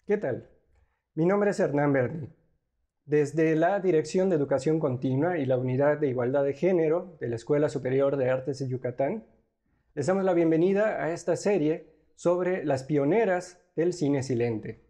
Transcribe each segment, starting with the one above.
¿Qué tal? Mi nombre es Hernán Berni. Desde la Dirección de Educación Continua y la Unidad de Igualdad de Género de la Escuela Superior de Artes de Yucatán, les damos la bienvenida a esta serie sobre las pioneras del cine silente.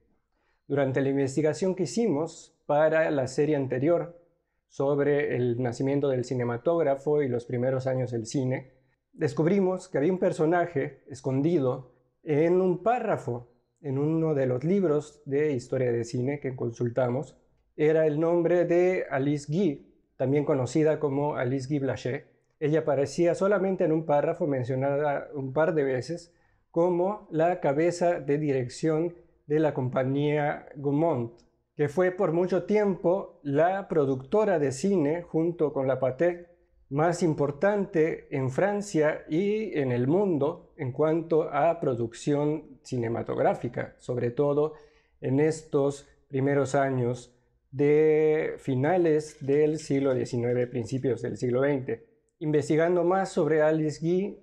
Durante la investigación que hicimos para la serie anterior sobre el nacimiento del cinematógrafo y los primeros años del cine, descubrimos que había un personaje escondido en un párrafo en uno de los libros de historia de cine que consultamos. Era el nombre de Alice Guy, también conocida como Alice Guy Blaché. Ella aparecía solamente en un párrafo, mencionada un par de veces, como la cabeza de dirección de la compañía Gaumont, que fue por mucho tiempo la productora de cine junto con la Pathé más importante en Francia y en el mundo en cuanto a producción cinematográfica, sobre todo en estos primeros años de finales del siglo XIX, principios del siglo XX. Investigando más sobre Alice Guy,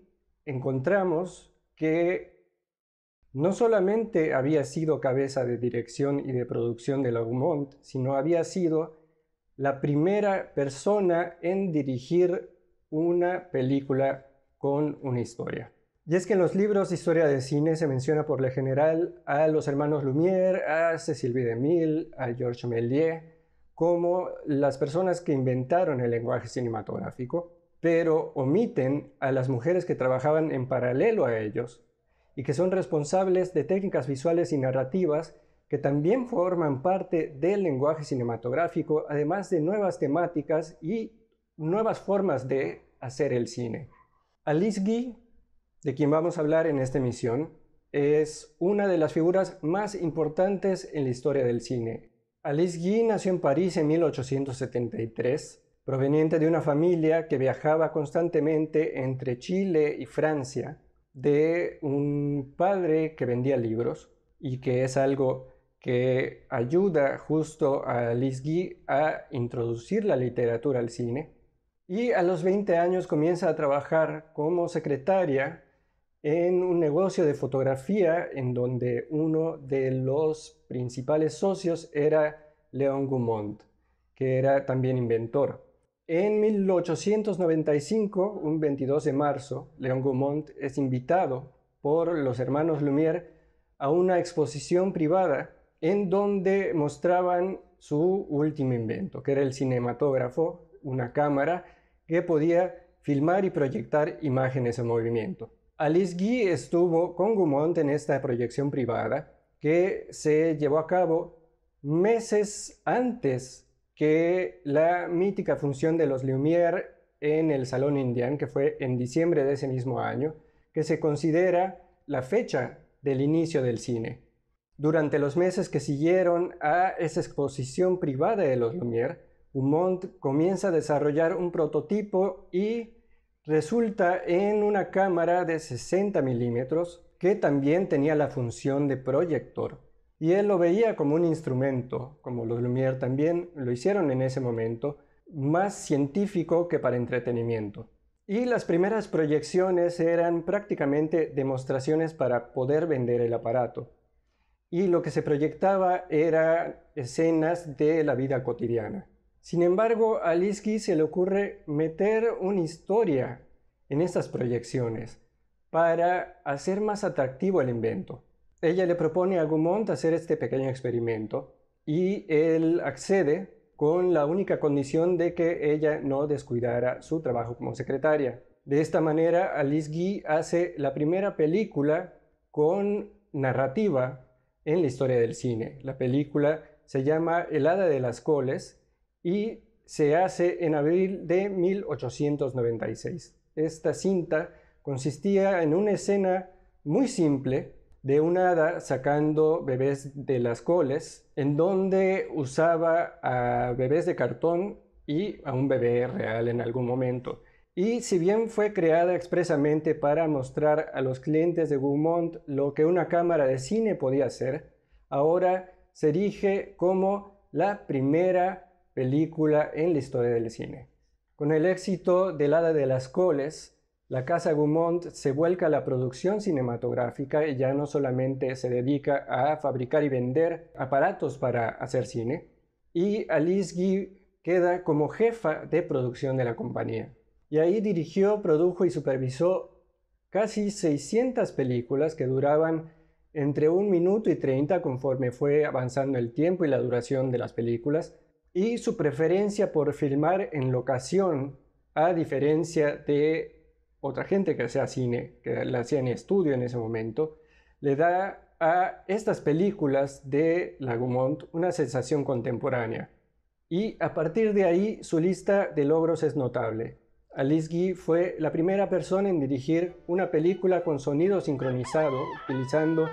encontramos que no solamente había sido cabeza de dirección y de producción de la Gaumont, sino había sido la primera persona en dirigir una película con una historia. Y es que en los libros de historia de cine se menciona por lo general a los hermanos Lumière, a Cécile B. DeMille, a Georges Méliès, como las personas que inventaron el lenguaje cinematográfico, pero omiten a las mujeres que trabajaban en paralelo a ellos y que son responsables de técnicas visuales y narrativas que también forman parte del lenguaje cinematográfico, además de nuevas temáticas y nuevas formas de hacer el cine. Alice Guy, de quien vamos a hablar en esta emisión, es una de las figuras más importantes en la historia del cine. Alice Guy nació en París en 1873, proveniente de una familia que viajaba constantemente entre Chile y Francia, de un padre que vendía libros y que es algo que ayuda justo a Alice Guy a introducir la literatura al cine. Y a los 20 años comienza a trabajar como secretaria en un negocio de fotografía en donde uno de los principales socios era Léon Gaumont, que era también inventor. En 1895, un 22 de marzo, Léon Gaumont es invitado por los hermanos Lumière a una exposición privada en donde mostraban su último invento, que era el cinematógrafo, una cámara que podía filmar y proyectar imágenes en movimiento. Alice Guy estuvo con Gaumont en esta proyección privada que se llevó a cabo meses antes que la mítica función de los Lumière en el Salón Indian, que fue en diciembre de ese mismo año, que se considera la fecha del inicio del cine. Durante los meses que siguieron a esa exposición privada de los Lumière, Gaumont comienza a desarrollar un prototipo y resulta en una cámara de 60 milímetros que también tenía la función de proyector. Y él lo veía como un instrumento, como los Lumière también lo hicieron en ese momento, más científico que para entretenimiento. Y las primeras proyecciones eran prácticamente demostraciones para poder vender el aparato. Y lo que se proyectaba eran escenas de la vida cotidiana. Sin embargo, a Alice Guy se le ocurre meter una historia en estas proyecciones para hacer más atractivo el invento. Ella le propone a Gaumont hacer este pequeño experimento y él accede con la única condición de que ella no descuidara su trabajo como secretaria. De esta manera, Alice Guy hace la primera película con narrativa en la historia del cine. La película se llama El Hada de las Coles y se hace en abril de 1896. Esta cinta consistía en una escena muy simple de una hada sacando bebés de las coles, en donde usaba a bebés de cartón y a un bebé real en algún momento. Y si bien fue creada expresamente para mostrar a los clientes de Gaumont lo que una cámara de cine podía hacer, ahora se erige como la primera película en la historia del cine. Con el éxito del Hada de las Coles, La casa Gaumont se vuelca a la producción cinematográfica y ya no solamente se dedica a fabricar y vender aparatos para hacer cine, y Alice Guy queda como jefa de producción de la compañía. Y ahí dirigió, produjo y supervisó casi 600 películas que duraban entre 1 minuto y 30 conforme fue avanzando el tiempo y la duración de las películas, y su preferencia por filmar en locación, a diferencia de otra gente que hacía cine, que la hacía en estudio en ese momento, le da a estas películas de la Gaumont una sensación contemporánea. Y a partir de ahí su lista de logros es notable. Alice Guy fue la primera persona en dirigir una película con sonido sincronizado, utilizando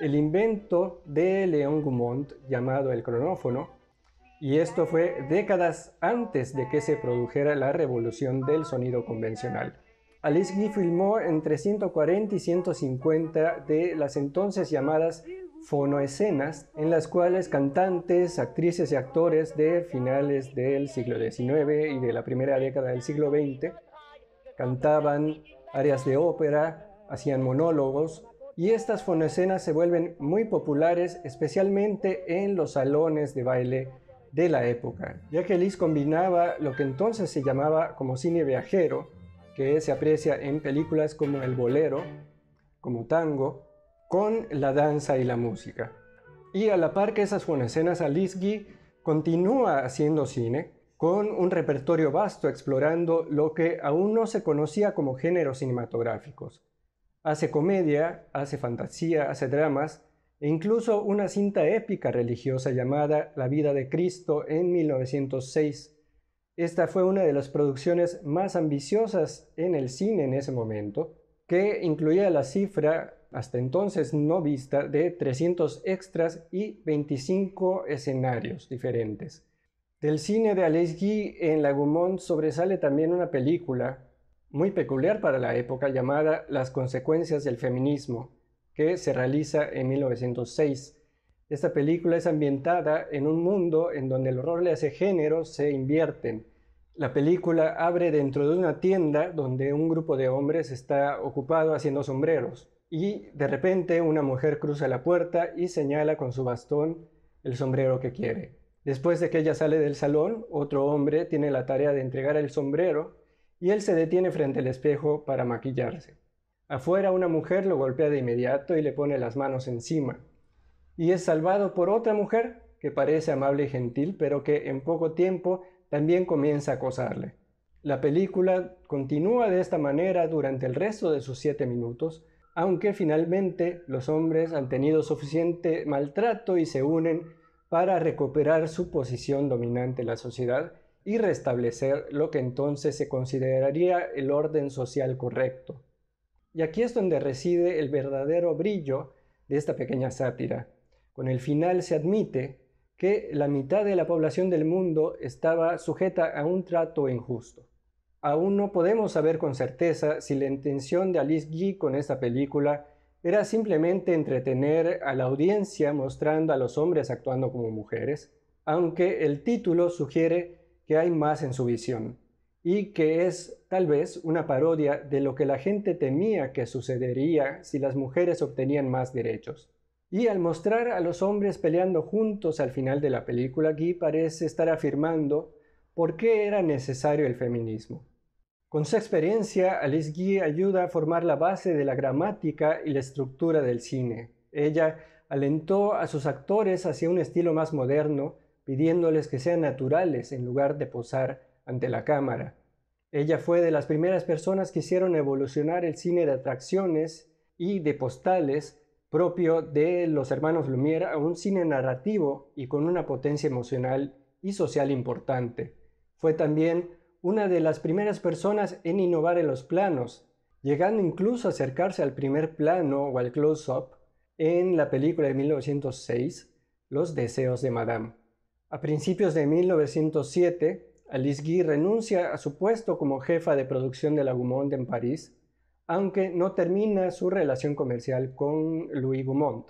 el invento de Léon Gaumont llamado el cronófono, y esto fue décadas antes de que se produjera la revolución del sonido convencional. Alice Guy filmó entre 140 y 150 de las entonces llamadas fonoescenas, en las cuales cantantes, actrices y actores de finales del siglo XIX y de la primera década del siglo XX cantaban arias de ópera, hacían monólogos, y estas fonoescenas se vuelven muy populares, especialmente en los salones de baile de la época, ya que Alice combinaba lo que entonces se llamaba como cine viajero, que se aprecia en películas como el bolero, como tango, con la danza y la música. Y a la par que esas fonoescenas, Alice Guy continúa haciendo cine con un repertorio vasto explorando lo que aún no se conocía como géneros cinematográficos. Hace comedia, hace fantasía, hace dramas e incluso una cinta épica religiosa llamada La vida de Cristo en 1906. Esta fue una de las producciones más ambiciosas en el cine en ese momento, que incluía la cifra hasta entonces no vista de 300 extras y 25 escenarios diferentes. Del cine de Alice Guy en la Gaumont sobresale también una película muy peculiar para la época llamada Las consecuencias del feminismo, que se realiza en 1906. Esta película es ambientada en un mundo en donde los roles de género se invierten. La película abre dentro de una tienda donde un grupo de hombres está ocupado haciendo sombreros y de repente una mujer cruza la puerta y señala con su bastón el sombrero que quiere. Después de que ella sale del salón, otro hombre tiene la tarea de entregar el sombrero y él se detiene frente al espejo para maquillarse. Afuera una mujer lo golpea de inmediato y le pone las manos encima. Y es salvado por otra mujer que parece amable y gentil, pero que en poco tiempo también comienza a acosarle. La película continúa de esta manera durante el resto de sus 7 minutos, aunque finalmente los hombres han tenido suficiente maltrato y se unen para recuperar su posición dominante en la sociedad y restablecer lo que entonces se consideraría el orden social correcto. Y aquí es donde reside el verdadero brillo de esta pequeña sátira. Con el final se admite que la mitad de la población del mundo estaba sujeta a un trato injusto. Aún no podemos saber con certeza si la intención de Alice Guy con esta película era simplemente entretener a la audiencia mostrando a los hombres actuando como mujeres, aunque el título sugiere que hay más en su visión y que es tal vez una parodia de lo que la gente temía que sucedería si las mujeres obtenían más derechos. Y al mostrar a los hombres peleando juntos al final de la película, Guy parece estar afirmando por qué era necesario el feminismo. Con su experiencia, Alice Guy ayuda a formar la base de la gramática y la estructura del cine. Ella alentó a sus actores hacia un estilo más moderno, pidiéndoles que sean naturales en lugar de posar ante la cámara. Ella fue de las primeras personas que hicieron evolucionar el cine de atracciones y de postales propio de los hermanos Lumière a un cine narrativo y con una potencia emocional y social importante. Fue también una de las primeras personas en innovar en los planos, llegando incluso a acercarse al primer plano o al close-up en la película de 1906, Los deseos de Madame. A principios de 1907, Alice Guy renuncia a su puesto como jefa de producción de la Gaumont en París, aunque no termina su relación comercial con Louis Gaumont.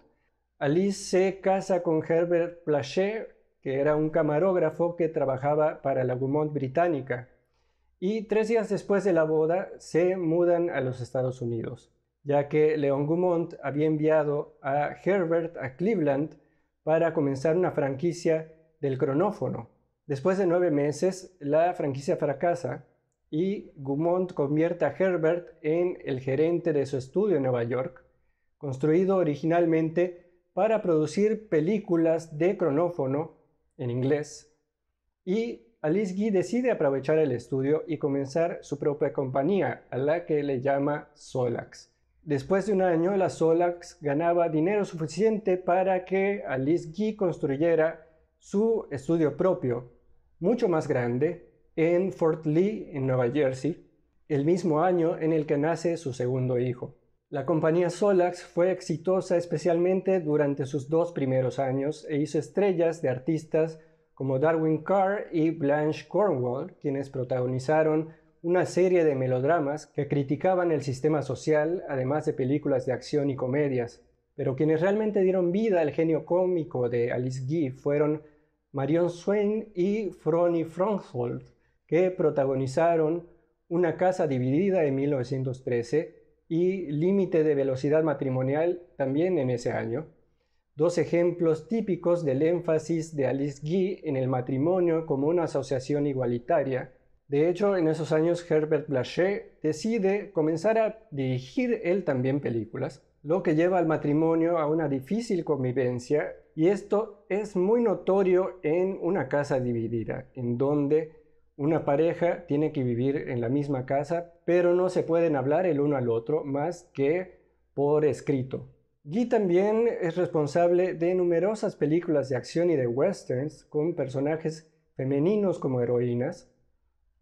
Alice se casa con Herbert Blanchet, que era un camarógrafo que trabajaba para la Gaumont británica, y 3 días después de la boda se mudan a los Estados Unidos, ya que Leon Gaumont había enviado a Herbert a Cleveland para comenzar una franquicia del cronófono. Después de 9 meses, la franquicia fracasa y Gaumont convierte a Herbert en el gerente de su estudio en Nueva York, construido originalmente para producir películas de cronófono en inglés, y Alice Guy decide aprovechar el estudio y comenzar su propia compañía, a la que le llama Solax. Después de un año, la Solax ganaba dinero suficiente para que Alice Guy construyera su estudio propio, mucho más grande, en Fort Lee, en Nueva Jersey, el mismo año en el que nace su segundo hijo. La compañía Solax fue exitosa especialmente durante sus 2 primeros años e hizo estrellas de artistas como Darwin Carr y Blanche Cornwall, quienes protagonizaron una serie de melodramas que criticaban el sistema social, además de películas de acción y comedias. Pero quienes realmente dieron vida al genio cómico de Alice Guy fueron Marion Swain y Fronnie Fronsholt, que protagonizaron Una casa dividida en 1913 y Límite de velocidad matrimonial también en ese año. 2 ejemplos típicos del énfasis de Alice Guy en el matrimonio como una asociación igualitaria. De hecho, en esos años Herbert Blaché decide comenzar a dirigir él también películas, lo que lleva al matrimonio a una difícil convivencia, y esto es muy notorio en Una casa dividida, en donde una pareja tiene que vivir en la misma casa, pero no se pueden hablar el uno al otro más que por escrito. Guy también es responsable de numerosas películas de acción y de westerns con personajes femeninos como heroínas,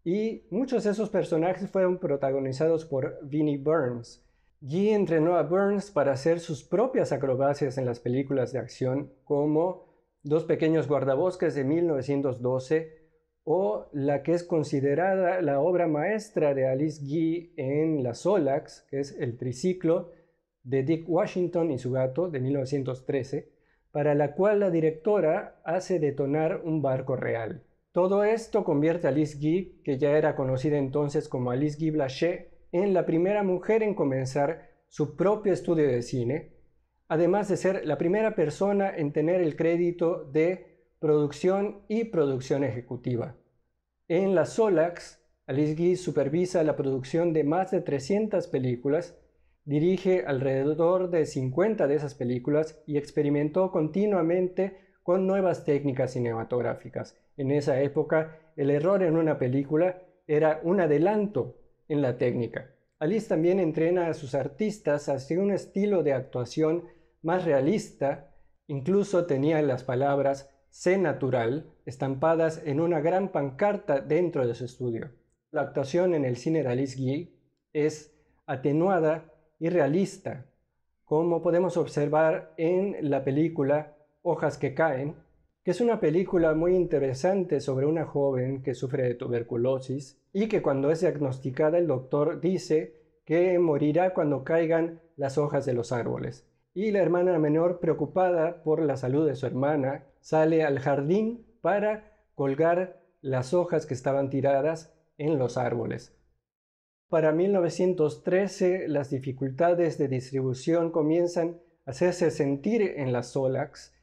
y muchos de esos personajes fueron protagonizados por Vinnie Burns. Guy entrenó a Burns para hacer sus propias acrobacias en las películas de acción como Dos pequeños guardabosques de 1912 o la que es considerada la obra maestra de Alice Guy en la Solax, que es El triciclo de Dick Washington y su gato de 1913, para la cual la directora hace detonar un barco real. Todo esto convierte a Alice Guy, que ya era conocida entonces como Alice Guy Blaché, en la primera mujer en comenzar su propio estudio de cine, además de ser la primera persona en tener el crédito de producción y producción ejecutiva. En la Solax, Alice Guy supervisa la producción de más de 300 películas, dirige alrededor de 50 de esas películas y experimentó continuamente con nuevas técnicas cinematográficas. En esa época, el error en una película era un adelanto en la técnica. Alice también entrena a sus artistas hacia un estilo de actuación más realista, incluso tenía las palabras "sé natural" estampadas en una gran pancarta dentro de su estudio. La actuación en el cine de Alice Guy es atenuada y realista, como podemos observar en la película Hojas que caen, que es una película muy interesante sobre una joven que sufre de tuberculosis y que cuando es diagnosticada el doctor dice que morirá cuando caigan las hojas de los árboles. Y la hermana menor, preocupada por la salud de su hermana, sale al jardín para colgar las hojas que estaban tiradas en los árboles. Para 1913, las dificultades de distribución comienzan a hacerse sentir en la Solax,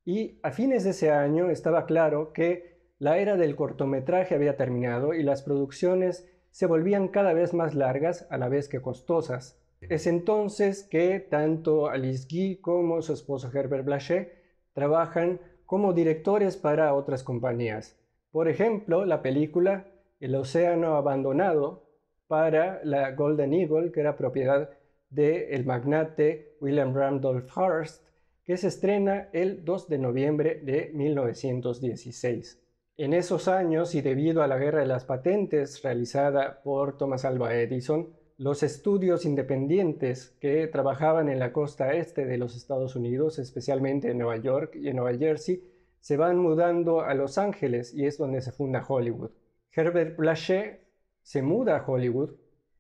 y a fines de ese año estaba claro que la era del cortometraje había terminado y las producciones se volvían cada vez más largas a la vez que costosas. Es entonces que tanto Alice Guy como su esposo Herbert Blaché trabajan como directores para otras compañías. Por ejemplo, la película El océano abandonado para la Golden Eagle, que era propiedad del magnate William Randolph Hearst, que se estrena el 2 de noviembre de 1916. En esos años, y debido a la Guerra de las Patentes realizada por Thomas Alva Edison, los estudios independientes que trabajaban en la costa este de los Estados Unidos, especialmente en Nueva York y en Nueva Jersey, se van mudando a Los Ángeles, y es donde se funda Hollywood. Herbert Blaché se muda a Hollywood,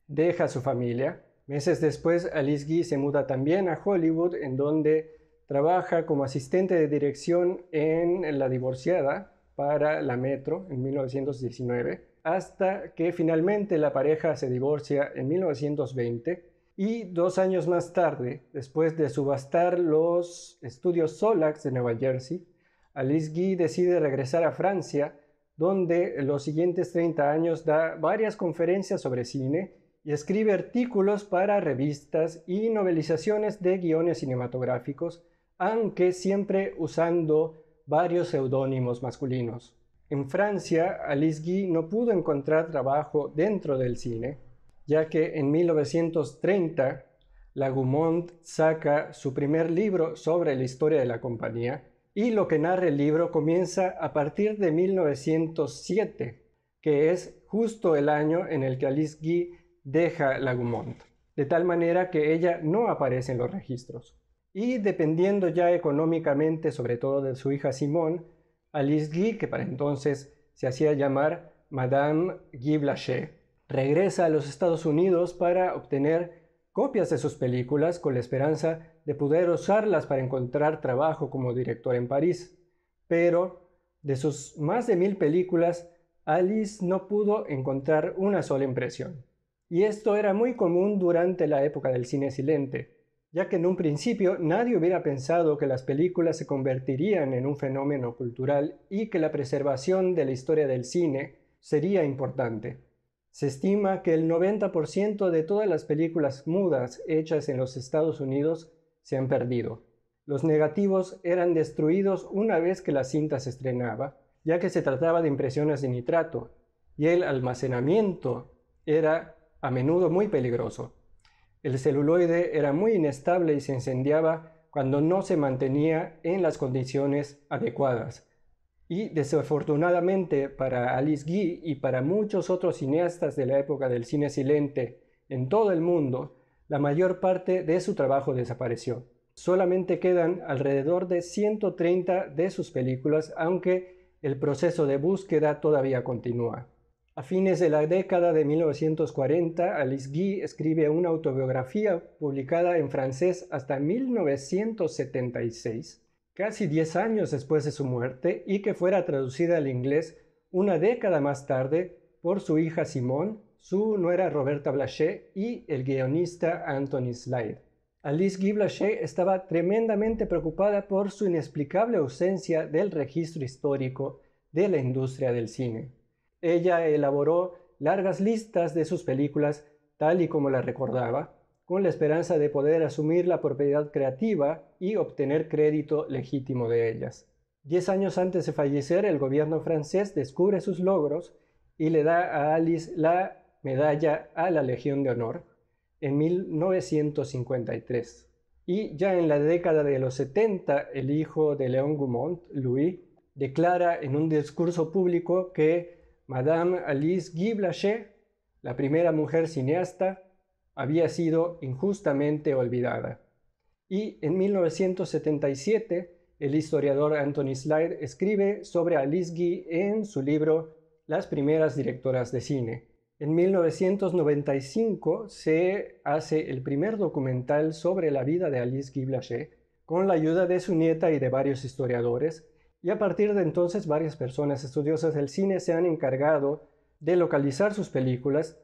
deja a su familia. Meses después, Alice Guy se muda también a Hollywood, en donde trabaja como asistente de dirección en La divorciada para la Metro en 1919. hasta que finalmente la pareja se divorcia en 1920 y 2 años más tarde, después de subastar los estudios Solax de Nueva Jersey, Alice Guy decide regresar a Francia, donde en los siguientes 30 años da varias conferencias sobre cine y escribe artículos para revistas y novelizaciones de guiones cinematográficos, aunque siempre usando varios seudónimos masculinos. En Francia, Alice Guy no pudo encontrar trabajo dentro del cine, ya que en 1930 la Gaumont saca su primer libro sobre la historia de la compañía y lo que narra el libro comienza a partir de 1907, que es justo el año en el que Alice Guy deja la Gaumont, de tal manera que ella no aparece en los registros. Y dependiendo ya económicamente, sobre todo de su hija Simone, Alice Guy, que para entonces se hacía llamar Madame Guy Blaché, regresa a los Estados Unidos para obtener copias de sus películas con la esperanza de poder usarlas para encontrar trabajo como director en París. Pero de sus más de 1000 películas, Alice no pudo encontrar una sola impresión. Y esto era muy común durante la época del cine silente, ya que en un principio nadie hubiera pensado que las películas se convertirían en un fenómeno cultural y que la preservación de la historia del cine sería importante. Se estima que el 90% de todas las películas mudas hechas en los Estados Unidos se han perdido. Los negativos eran destruidos una vez que la cinta se estrenaba, ya que se trataba de impresiones de nitrato, y el almacenamiento era a menudo muy peligroso. El celuloide era muy inestable y se incendiaba cuando no se mantenía en las condiciones adecuadas. Y desafortunadamente para Alice Guy y para muchos otros cineastas de la época del cine silente en todo el mundo, la mayor parte de su trabajo desapareció. Solamente quedan alrededor de 130 de sus películas, aunque el proceso de búsqueda todavía continúa. A fines de la década de 1940, Alice Guy escribe una autobiografía publicada en francés hasta 1976, casi 10 años después de su muerte, y que fuera traducida al inglés una década más tarde por su hija Simone, su nuera Roberta Blaché y el guionista Anthony Slade. Alice Guy Blaché estaba tremendamente preocupada por su inexplicable ausencia del registro histórico de la industria del cine. Ella elaboró largas listas de sus películas tal y como las recordaba, con la esperanza de poder asumir la propiedad creativa y obtener crédito legítimo de ellas. 10 años antes de fallecer, el gobierno francés descubre sus logros y le da a Alice la medalla a la Legión de Honor en 1953. Y ya en la década de los 70, el hijo de Léon Gaumont, Louis, declara en un discurso público que Madame Alice Guy Blaché, la primera mujer cineasta, había sido injustamente olvidada. Y en 1977, el historiador Anthony Slade escribe sobre Alice Guy en su libro Las primeras directoras de cine. En 1995 se hace el primer documental sobre la vida de Alice Guy Blaché, con la ayuda de su nieta y de varios historiadores, y a partir de entonces varias personas estudiosas del cine se han encargado de localizar sus películas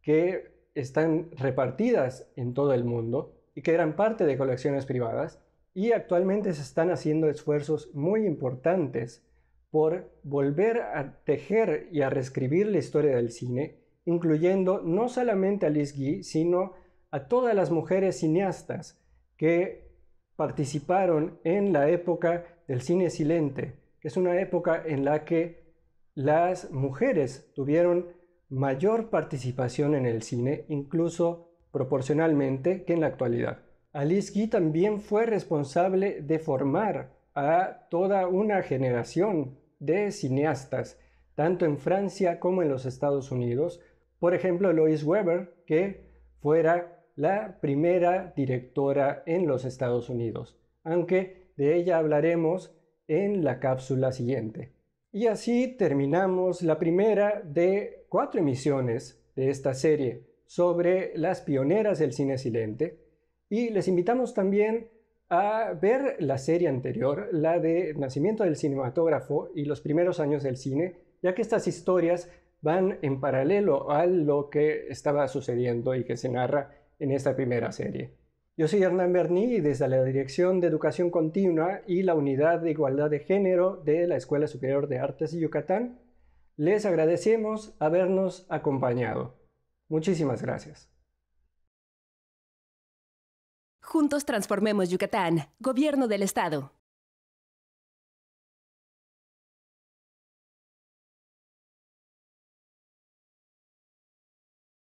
que están repartidas en todo el mundo y que eran parte de colecciones privadas, y actualmente se están haciendo esfuerzos muy importantes por volver a tejer y a reescribir la historia del cine, incluyendo no solamente a Alice Guy, sino a todas las mujeres cineastas que participaron en la época del cine silente, que es una época en la que las mujeres tuvieron mayor participación en el cine, incluso proporcionalmente, que en la actualidad. Alice Guy también fue responsable de formar a toda una generación de cineastas, tanto en Francia como en los Estados Unidos. Por ejemplo, Lois Weber, que fuera la primera directora en los Estados Unidos, aunque de ella hablaremos en la cápsula siguiente. Y así terminamos la primera de 4 emisiones de esta serie sobre las pioneras del cine silente, y les invitamos también a ver la serie anterior, la de Nacimiento del cinematógrafo y los primeros años del cine, ya que estas historias van en paralelo a lo que estaba sucediendo y que se narra en esta primera serie. Yo soy Hernán Berni y desde la Dirección de Educación Continua y la Unidad de Igualdad de Género de la Escuela Superior de Artes de Yucatán, les agradecemos habernos acompañado. Muchísimas gracias. Juntos transformemos Yucatán, Gobierno del Estado.